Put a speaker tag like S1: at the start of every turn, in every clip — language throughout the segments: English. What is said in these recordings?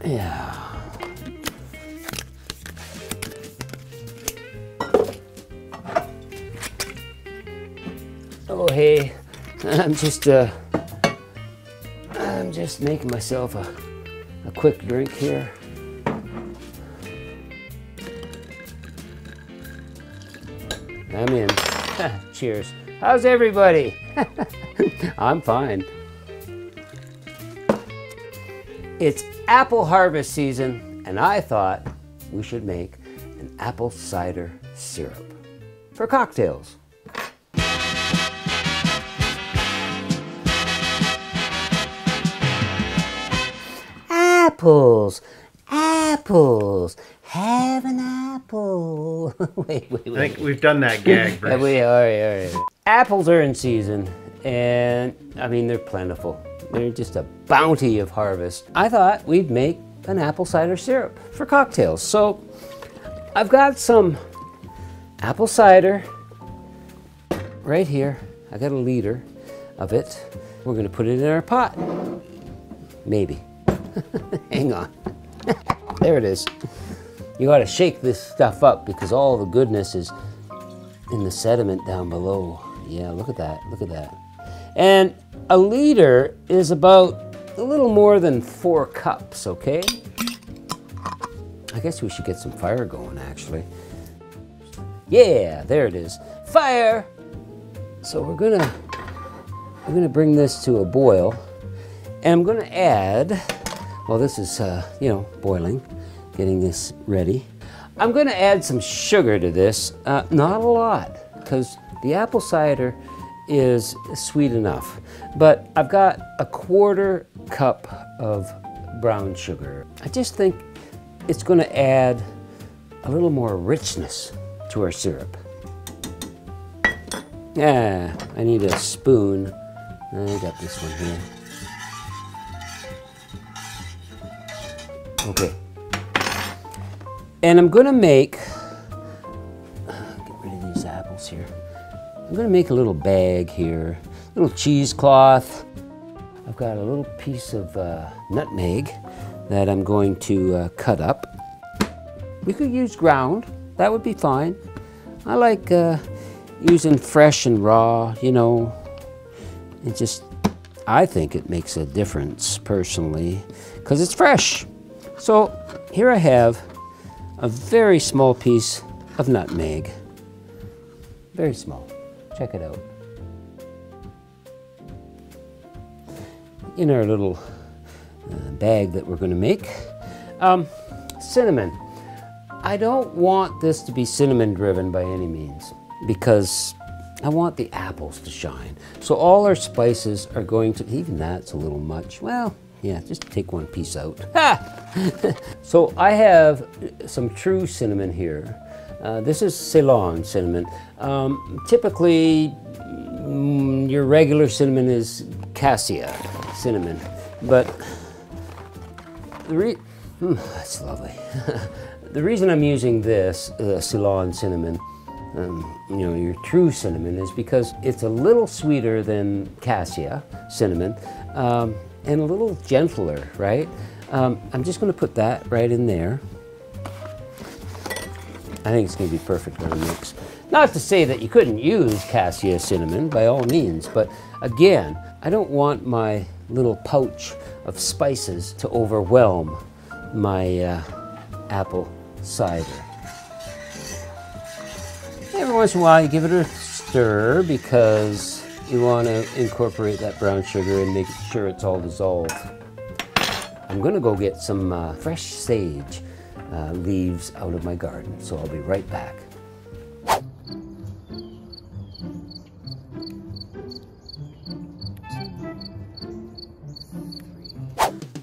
S1: Yeah. Oh, hey, I'm just making myself a quick drink here. I'm in. Cheers. How's everybody? I'm fine. It's apple harvest season, and I thought we should make an apple cider syrup for cocktails. Apples, apples, have an apple. wait.
S2: I think we've done that gag, Bruce.
S1: All right. Apples are in season, and I mean, they're plentiful. They're just a bounty of harvest. I thought we'd make an apple cider syrup for cocktails. So I've got some apple cider right here. I got a liter of it. We're gonna put it in our pot. Maybe. Hang on. There it is. You gotta shake this stuff up because all the goodness is in the sediment down below. Yeah, look at that, look at that. And a liter is about a little more than 4 cups, okay? I guess we should get some fire going, actually. Yeah, there it is. Fire! So we're gonna bring this to a boil, and I'm gonna add, well, this is, boiling, getting this ready. I'm gonna add some sugar to this, not a lot, because the apple cider is sweet enough. But I've got a 1/4 cup of brown sugar. I just think it's gonna add a little more richness to our syrup. Yeah, I need a spoon. I got this one here. Okay. And I'm gonna make, get rid of these apples here. I'm gonna make a little bag here, a little cheesecloth. I've got a little piece of nutmeg that I'm going to cut up. You could use ground, that would be fine. I like using fresh and raw, you know. It just, I think it makes a difference personally, because it's fresh. So here I have a very small piece of nutmeg. Very small. Check it out. In our little bag that we're going to make. Cinnamon. I don't want this to be cinnamon driven by any means because I want the apples to shine. So all our spices are going to, even that's a little much. Well, yeah, just take one piece out. So I have some true cinnamon here. This is Ceylon cinnamon. Typically, your regular cinnamon is cassia cinnamon, but that's lovely. The reason I'm using this Ceylon cinnamon, your true cinnamon, is because it's a little sweeter than cassia cinnamon. And a little gentler, right? I'm just gonna put that right in there. I think it's gonna be perfect for the mix. Not to say that you couldn't use cassia cinnamon, by all means, but again, I don't want my little pouch of spices to overwhelm my apple cider. Every once in a while you give it a stir because you want to incorporate that brown sugar and make sure it's all dissolved. I'm going to go get some fresh sage leaves out of my garden, so I'll be right back.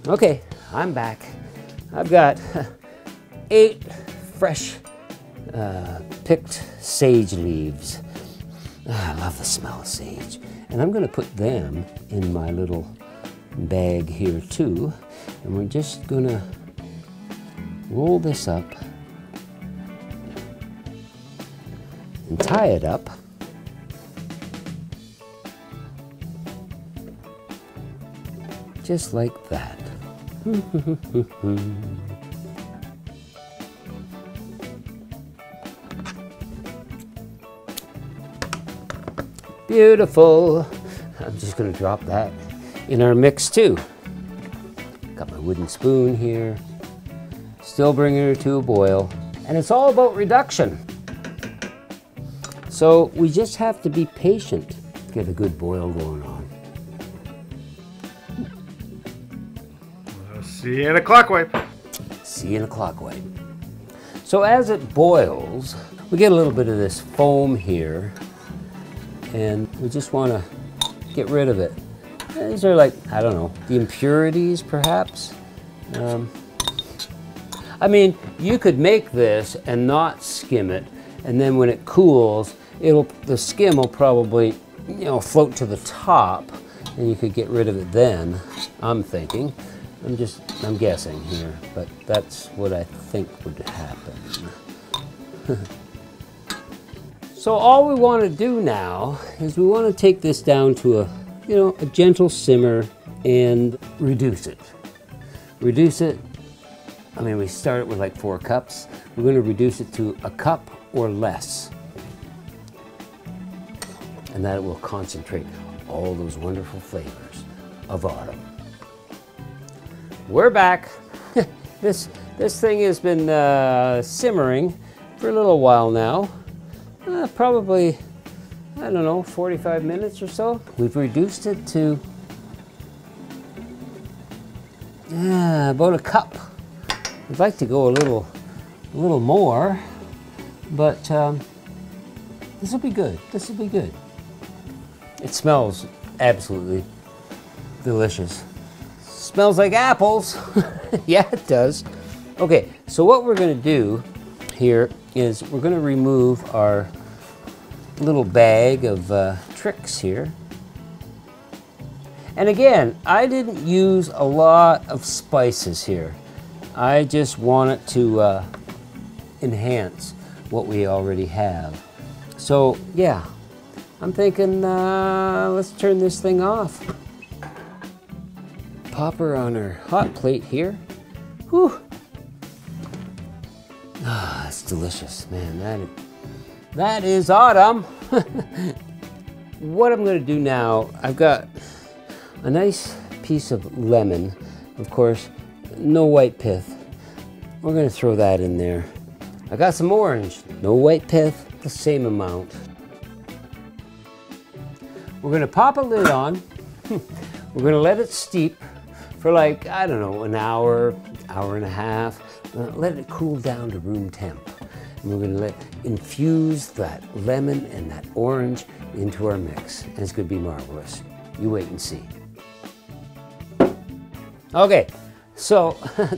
S1: Okay, I'm back. I've got 8 fresh picked sage leaves. I love the smell of sage. And I'm going to put them in my little bag here too. And we're just going to roll this up and tie it up. Just like that. Beautiful. I'm just going to drop that in our mix too. Got my wooden spoon here. Still bringing her to a boil. And it's all about reduction. So we just have to be patient to get a good boil going on.
S2: See you in a clock wipe.
S1: See you in a clock wipe. So as it boils, we get a little bit of this foam here, and we just want to get rid of it. These are like, I don't know, the impurities perhaps. I mean, you could make this and not skim it, and then when it cools, the skim will probably, float to the top, and you could get rid of it then, I'm thinking. I'm guessing here, but that's what I think would happen. So all we want to do now is we want to take this down to a gentle simmer and reduce it. Reduce it. I mean, we started with like 4 cups. We're going to reduce it to a cup or less. And that will concentrate all those wonderful flavors of autumn. We're back. This thing has been simmering for a little while now. Probably, I don't know, 45 minutes or so. We've reduced it to about a cup. I'd like to go a little more, but this will be good. This will be good. It smells absolutely delicious. Smells like apples. Yeah, it does. Okay, so what we're going to do here is we're going to remove our little bag of tricks here. And again, I didn't use a lot of spices here. I just want it to enhance what we already have. So yeah, I'm thinking let's turn this thing off. Pop her on her hot plate here. Whew. Ah, it's delicious, man. That is autumn. What I'm going to do now, I've got a nice piece of lemon. Of course, no white pith. We're going to throw that in there. I got some orange, no white pith, the same amount. We're going to pop a lid on. We're going to let it steep for like, I don't know, an hour, hour and a half. Let it cool down to room temp. And we're going to infuse that lemon and that orange into our mix. And it's going to be marvelous. You wait and see. Okay, so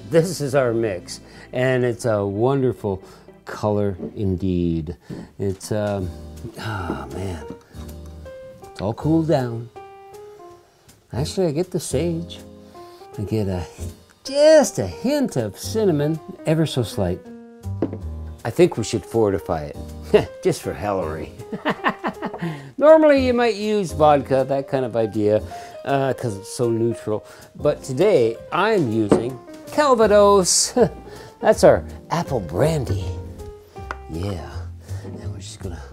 S1: this is our mix. And it's a wonderful color indeed. It's, oh man, it's all cooled down. Actually, I get the sage. I get just a hint of cinnamon, ever so slight. I think we should fortify it, just for Hillary. Normally you might use vodka, that kind of idea, because it's so neutral. But today I'm using Calvados. That's our apple brandy. Yeah, and we're just gonna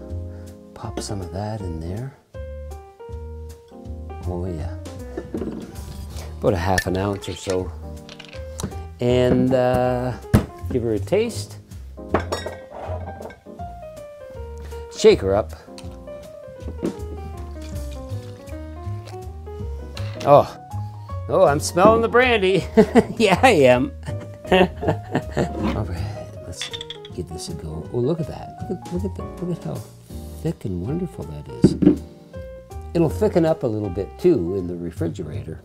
S1: pop some of that in there. Oh yeah, about a half an ounce or so. And give her a taste. Shake her up. Oh, I'm smelling the brandy. Yeah, I am. All right, let's give this a go. Oh, look at that. Look at how thick and wonderful that is. It'll thicken up a little bit too in the refrigerator.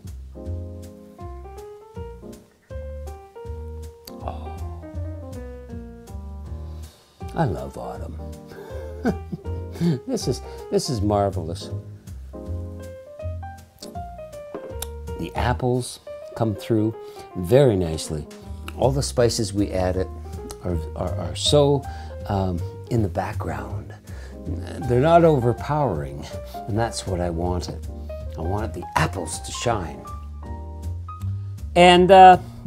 S1: Oh, I love autumn. This is marvelous. The apples come through very nicely. All the spices we added are so in the background. They're not overpowering, and that's what I wanted. I wanted the apples to shine. And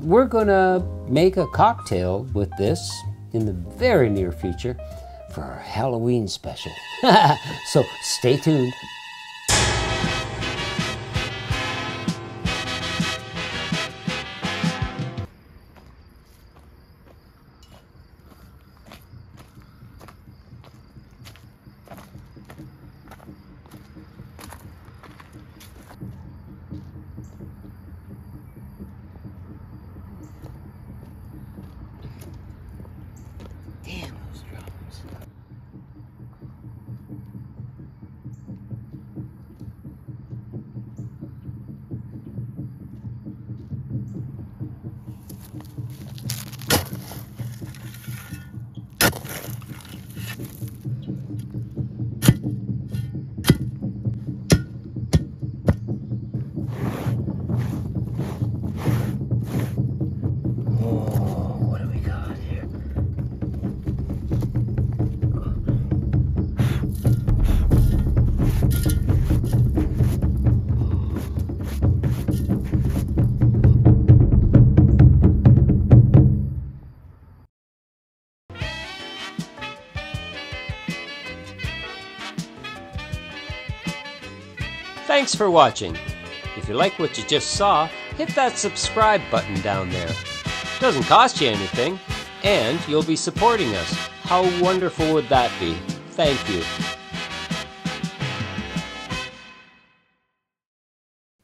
S1: we're gonna make a cocktail with this in the very near future for our Halloween special. So stay tuned. Damn those drums. What do we got here? Thanks for watching. If you like what you just saw, hit that subscribe button down there. Doesn't cost you anything, and you'll be supporting us. How wonderful would that be? Thank you.